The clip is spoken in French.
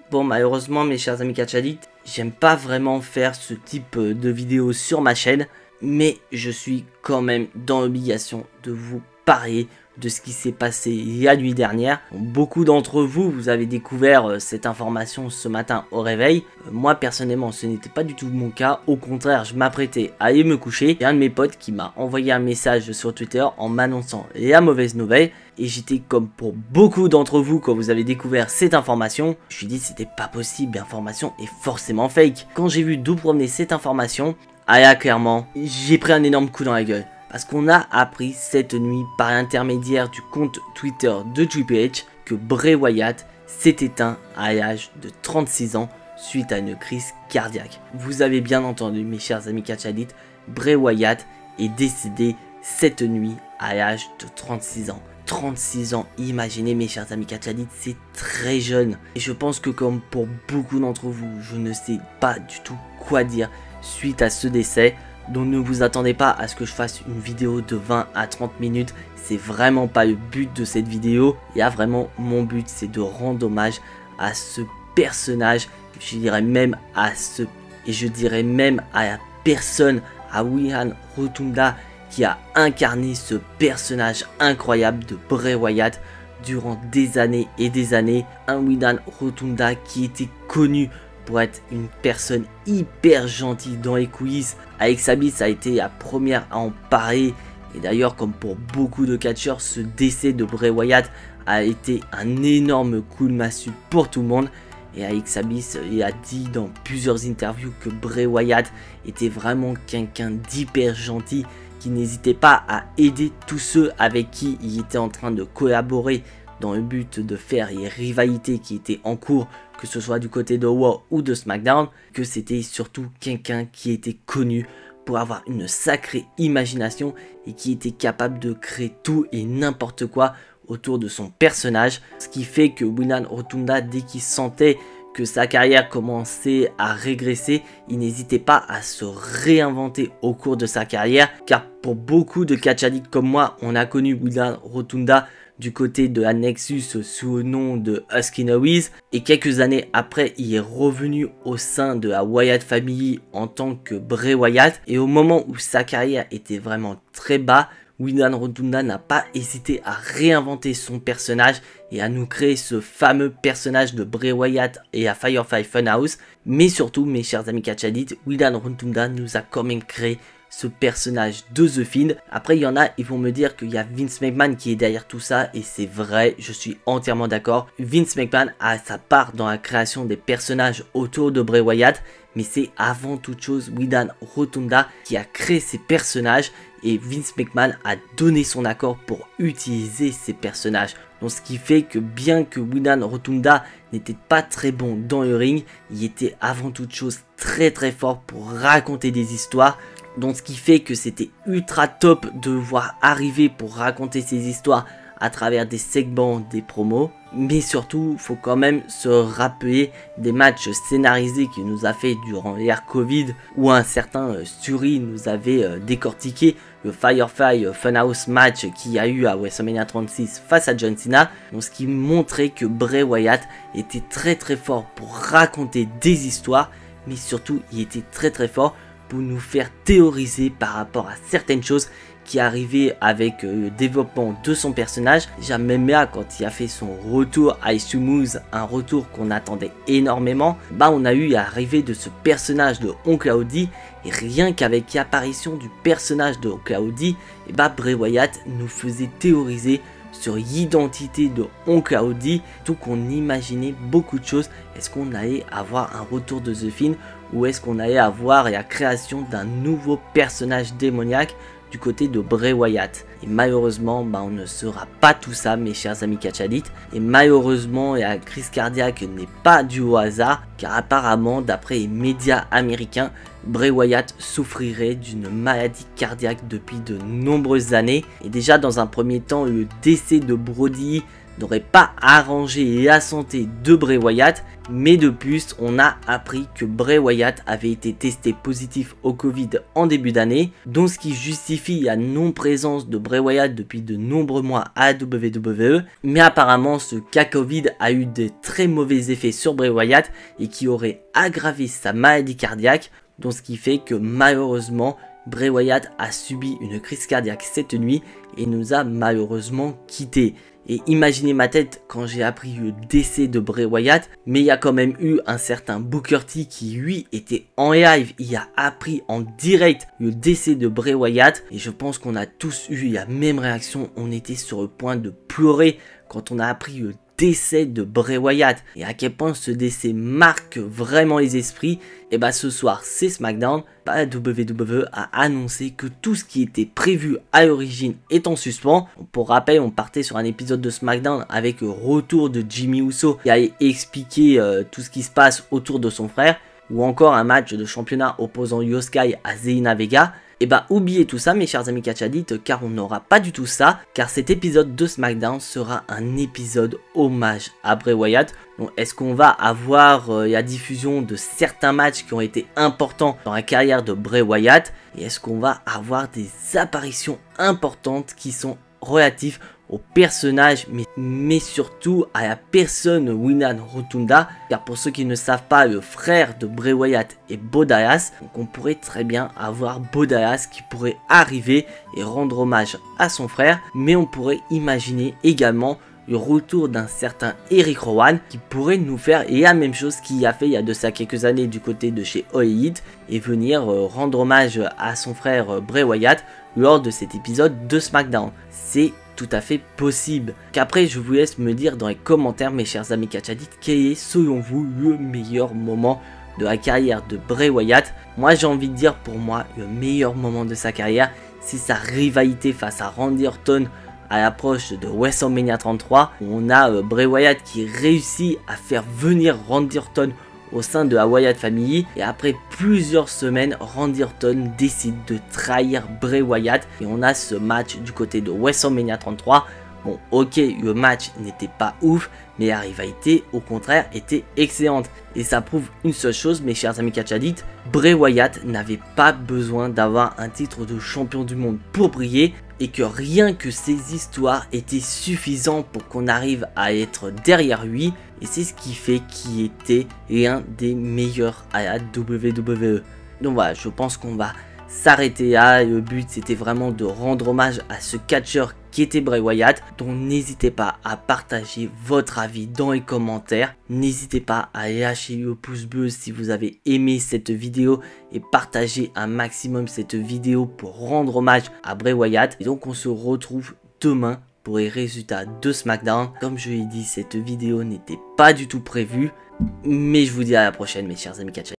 Bon, malheureusement, mes chers amis catch addicts, j'aime pas vraiment faire ce type de vidéo sur ma chaîne, mais je suis quand même dans l'obligation de vous parler de ce qui s'est passé la nuit dernière. Beaucoup d'entre vous, vous avez découvert cette information ce matin au réveil. Moi, personnellement, ce n'était pas du tout mon cas. Au contraire, je m'apprêtais à aller me coucher. Et un de mes potes qui m'a envoyé un message sur Twitter en m'annonçant la mauvaise nouvelle. Et j'étais comme pour beaucoup d'entre vous quand vous avez découvert cette information. Je me suis dit, c'était pas possible, l'information est forcément fake. Quand j'ai vu d'où provenait cette information, ah là, clairement, j'ai pris un énorme coup dans la gueule. Parce qu'on a appris cette nuit par l'intermédiaire du compte Twitter de Triple H que Bray Wyatt s'est éteint à l'âge de 36 ans suite à une crise cardiaque. Vous avez bien entendu mes chers amis catch addicts, Bray Wyatt est décédé cette nuit à l'âge de 36 ans. 36 ans, imaginez mes chers amis catch addicts, c'est très jeune. Et je pense que comme pour beaucoup d'entre vous, je ne sais pas du tout quoi dire suite à ce décès. Donc ne vous attendez pas à ce que je fasse une vidéo de 20 à 30 minutes. C'est vraiment pas le but de cette vidéo. Il y a vraiment mon but, c'est de rendre hommage à ce personnage. Je dirais même à la personne, à Wheelan Rotunda, qui a incarné ce personnage incroyable de Bray Wyatt durant des années et des années. Un Wheelan Rotunda qui était connu pour être une personne hyper gentille dans les coulisses. Alexa Bliss a été la première à en parler. Et d'ailleurs, comme pour beaucoup de catcheurs, ce décès de Bray Wyatt a été un énorme coup de massue pour tout le monde. Et Alexa Bliss a dit dans plusieurs interviews que Bray Wyatt était vraiment quelqu'un d'hyper gentil, qui n'hésitait pas à aider tous ceux avec qui il était en train de collaborer dans le but de faire les rivalités qui étaient en cours, que ce soit du côté de Raw ou de SmackDown, que c'était surtout quelqu'un qui était connu pour avoir une sacrée imagination et qui était capable de créer tout et n'importe quoi autour de son personnage. Ce qui fait que Wheelan Rotunda, dès qu'il sentait que sa carrière commençait à régresser, il n'hésitait pas à se réinventer au cours de sa carrière, car pour beaucoup de catch addicts comme moi, on a connu Wheelan Rotunda du côté de la Nexus sous le nom de Husky Noise, et quelques années après il est revenu au sein de la Wyatt Family en tant que Bray Wyatt, et au moment où sa carrière était vraiment très bas, Wheelan Rotunda n'a pas hésité à réinventer son personnage et à nous créer ce fameux personnage de Bray Wyatt et à Firefly Funhouse. Mais surtout mes chers amis catch addicts, Wheelan Rotunda nous a quand même créé ce personnage de The Fiend. Après il y en a, ils vont me dire qu'il y a Vince McMahon qui est derrière tout ça, et c'est vrai, je suis entièrement d'accord. Vince McMahon a sa part dans la création des personnages autour de Bray Wyatt, mais c'est avant toute chose Wheelan Rotunda qui a créé ces personnages, et Vince McMahon a donné son accord pour utiliser ces personnages. Donc ce qui fait que bien que Wheelan Rotunda n'était pas très bon dans le ring, il était avant toute chose très fort pour raconter des histoires. Donc ce qui fait que c'était ultra top de voir arriver pour raconter ces histoires à travers des segments, des promos. Mais surtout, il faut quand même se rappeler des matchs scénarisés qu'il nous a fait durant l'ère Covid, où un certain Suri nous avait décortiqué le Firefly Funhouse match qu'il y a eu à WrestleMania 36 face à John Cena. Donc ce qui montrait que Bray Wyatt était très fort pour raconter des histoires, mais surtout il était très fort pour nous faire théoriser par rapport à certaines choses qui arrivaient avec le développement de son personnage. Déjà même là, quand il a fait son retour à Isumuz, un retour qu'on attendait énormément, bah on a eu l'arrivée de ce personnage de Oncle Howdy, et rien qu'avec l'apparition du personnage de Oncle Howdy, et bah Bray Wyatt nous faisait théoriser sur l'identité de Oncle Howdy, tout qu'on imaginait beaucoup de choses. Est-ce qu'on allait avoir un retour de The Fiend, ou est-ce qu'on allait avoir la création d'un nouveau personnage démoniaque du côté de Bray Wyatt? Et malheureusement, bah, on ne saura pas tout ça mes chers amis catch addicts. Et malheureusement, la crise cardiaque n'est pas due au hasard, car apparemment d'après les médias américains, Bray Wyatt souffrirait d'une maladie cardiaque depuis de nombreuses années. Et déjà dans un premier temps, le décès de Brody n'aurait pas arrangé la santé de Bray Wyatt, mais de plus, on a appris que Bray Wyatt avait été testé positif au Covid en début d'année, donc ce qui justifie la non-présence de Bray Wyatt depuis de nombreux mois à la WWE, mais apparemment ce cas Covid a eu de très mauvais effets sur Bray Wyatt et qui aurait aggravé sa maladie cardiaque, donc ce qui fait que malheureusement, Bray Wyatt a subi une crise cardiaque cette nuit et nous a malheureusement quittés. Et imaginez ma tête quand j'ai appris le décès de Bray Wyatt, mais il y a quand même eu un certain Booker T qui lui était en live, il a appris en direct le décès de Bray Wyatt et je pense qu'on a tous eu la même réaction, on était sur le point de pleurer quand on a appris le décès de Bray Wyatt et à quel point ce décès marque vraiment les esprits. Et bah ce soir c'est SmackDown, la WWE a annoncé que tout ce qui était prévu à l'origine est en suspens. Pour rappel, on partait sur un épisode de SmackDown avec le retour de Jimmy Uso qui allait expliquer tout ce qui se passe autour de son frère, ou encore un match de championnat opposant Io Sky à Zelina Vega. Et bah oubliez tout ça mes chers amis catch addicts, car on n'aura pas du tout ça, car cet épisode de SmackDown sera un épisode hommage à Bray Wyatt. Donc est-ce qu'on va avoir la diffusion de certains matchs qui ont été importants dans la carrière de Bray Wyatt, et est-ce qu'on va avoir des apparitions importantes qui sont relatives au personnage, mais surtout à la personne Winan Rotunda, car pour ceux qui ne savent pas, le frère de Bray Wyatt est Bo Dallas, donc on pourrait très bien avoir Bo Dallas qui pourrait arriver et rendre hommage à son frère, mais on pourrait imaginer également le retour d'un certain Eric Rowan qui pourrait nous faire la même chose qu'il a fait il y a de ça quelques années du côté de chez All Elite et venir rendre hommage à son frère Bray Wyatt lors de cet épisode de SmackDown. C'est tout à fait possible. Qu'après je vous laisse me dire dans les commentaires mes chers amis catch addicts, quel est selon vous le meilleur moment de la carrière de Bray Wyatt. Moi j'ai envie de dire, pour moi le meilleur moment de sa carrière c'est sa rivalité face à Randy Orton à l'approche de WrestleMania 33, où on a Bray Wyatt qui réussit à faire venir Randy Orton au sein de la Wyatt Family, et après plusieurs semaines, Randy Orton décide de trahir Bray Wyatt et on a ce match du côté de WrestleMania 33. Bon ok, le match n'était pas ouf, mais la rivalité au contraire était excellente. Et ça prouve une seule chose mes chers amis catch addicts, Bray Wyatt n'avait pas besoin d'avoir un titre de champion du monde pour briller, et que rien que ces histoires étaient suffisants pour qu'on arrive à être derrière lui, et c'est ce qui fait qu'il était l'un des meilleurs à la WWE. Donc voilà, je pense qu'on va s'arrêter là. Le but c'était vraiment de rendre hommage à ce catcheur qui était Bray Wyatt. Donc n'hésitez pas à partager votre avis dans les commentaires, n'hésitez pas à lâcher le pouce bleu si vous avez aimé cette vidéo et partager un maximum cette vidéo pour rendre hommage à Bray Wyatt. Et donc on se retrouve demain pour les résultats de SmackDown. Comme je l'ai dit, cette vidéo n'était pas du tout prévue, mais je vous dis à la prochaine mes chers amis catch.